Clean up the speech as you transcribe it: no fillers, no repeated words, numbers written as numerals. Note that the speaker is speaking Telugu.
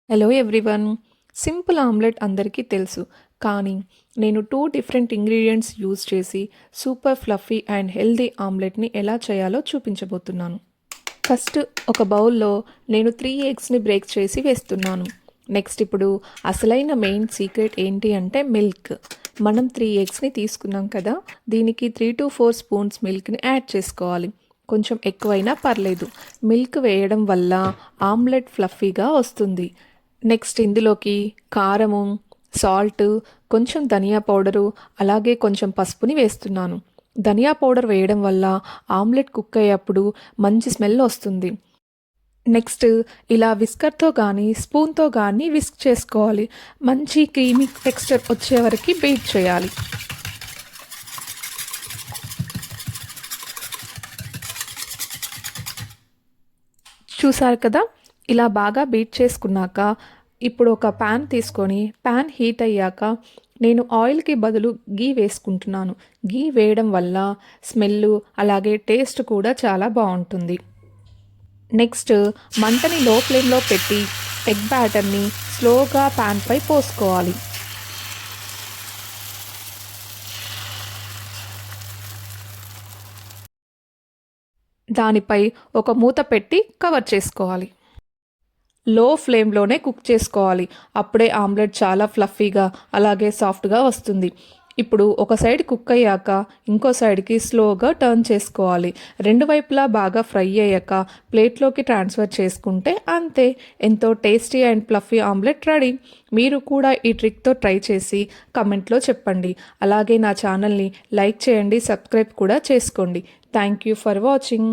Hello everyone. సింపుల్ ఆమ్లెట్ అందరికీ తెలుసు. కానీ నేను 2 డిఫరెంట్ ఇంగ్రీడియంట్స్ యూజ్ చేసి సూపర్ ఫ్లఫీ అండ్ హెల్తీ ఆమ్లెట్‌ని ఎలా చేయాలో చూపించబోతున్నాను. ఫస్ట్ ఒక బౌల్‌లో నేను 3 ఎగ్స్‌ని బ్రేక్ చేసి వేస్తున్నాను. నెక్స్ట్ ఇప్పుడు అసలైన మెయిన్ సీక్రెట్ ఏంటి అంటే మిల్క్. మనం 3 ఎగ్స్‌ని తీసుకున్నాం కదా! దీనికి 3-4 స్పూన్స్ మిల్క్‌ని యాడ్ చేసుకోవాలి. కొంచెం ఎక్కువైనా పర్లేదు. మిల్క్ వేయడం వల్ల ఆమ్లెట్ ఫ్లఫీగా వస్తుంది. నెక్స్ట్ ఇందులోకి కారము, సాల్ట్, కొంచెం ధనియా పౌడరు, అలాగే కొంచెం పసుపుని వేస్తున్నాను. ధనియా పౌడర్ వేయడం వల్ల ఆమ్లెట్ కుక్ అయ్యేప్పుడు మంచి స్మెల్ వస్తుంది. నెక్స్ట్ ఇలా విస్కర్తో కానీ స్పూన్తో కానీ విస్క్ చేసుకోవాలి. మంచి క్రీమీ టెక్స్చర్ వచ్చే వరకు బీట్ చేయాలి. చూసారు కదా! ఇలా బాగా బీట్ చేసుకున్నాక ఇప్పుడు ఒక ప్యాన్ తీసుకొని ప్యాన్ హీట్ అయ్యాక నేను ఆయిల్కి బదులు గీ వేసుకుంటున్నాను. గీ వేయడం వల్ల స్మెల్ అలాగే టేస్ట్ కూడా చాలా బాగుంటుంది. నెక్స్ట్ మంటని లో ఫ్లేమ్లో పెట్టి ఎగ్ బ్యాటర్ని స్లోగా ప్యాన్పై పోసుకోవాలి. దానిపై ఒక మూత పెట్టి కవర్ చేసుకోవాలి. లో ఫ్లేమ్లోనే కుక్ చేసుకోవాలి. అప్పుడే ఆమ్లెట్ చాలా ఫ్లఫీగా అలాగే సాఫ్ట్గా వస్తుంది. ఇప్పుడు ఒక సైడ్ కుక్ అయ్యాక ఇంకో సైడ్కి స్లోగా టర్న్ చేసుకోవాలి. రెండు వైపులా బాగా ఫ్రై అయ్యాక ప్లేట్లోకి ట్రాన్స్ఫర్ చేసుకుంటే అంతే, ఎంతో tasty and fluffy omelette ready. మీరు కూడా ఈ ట్రిక్తో ట్రై చేసి కమెంట్లో చెప్పండి. అలాగే నా ఛానల్ని లైక్ చేయండి, సబ్స్క్రైబ్ కూడా చేసుకోండి. Thank you for watching.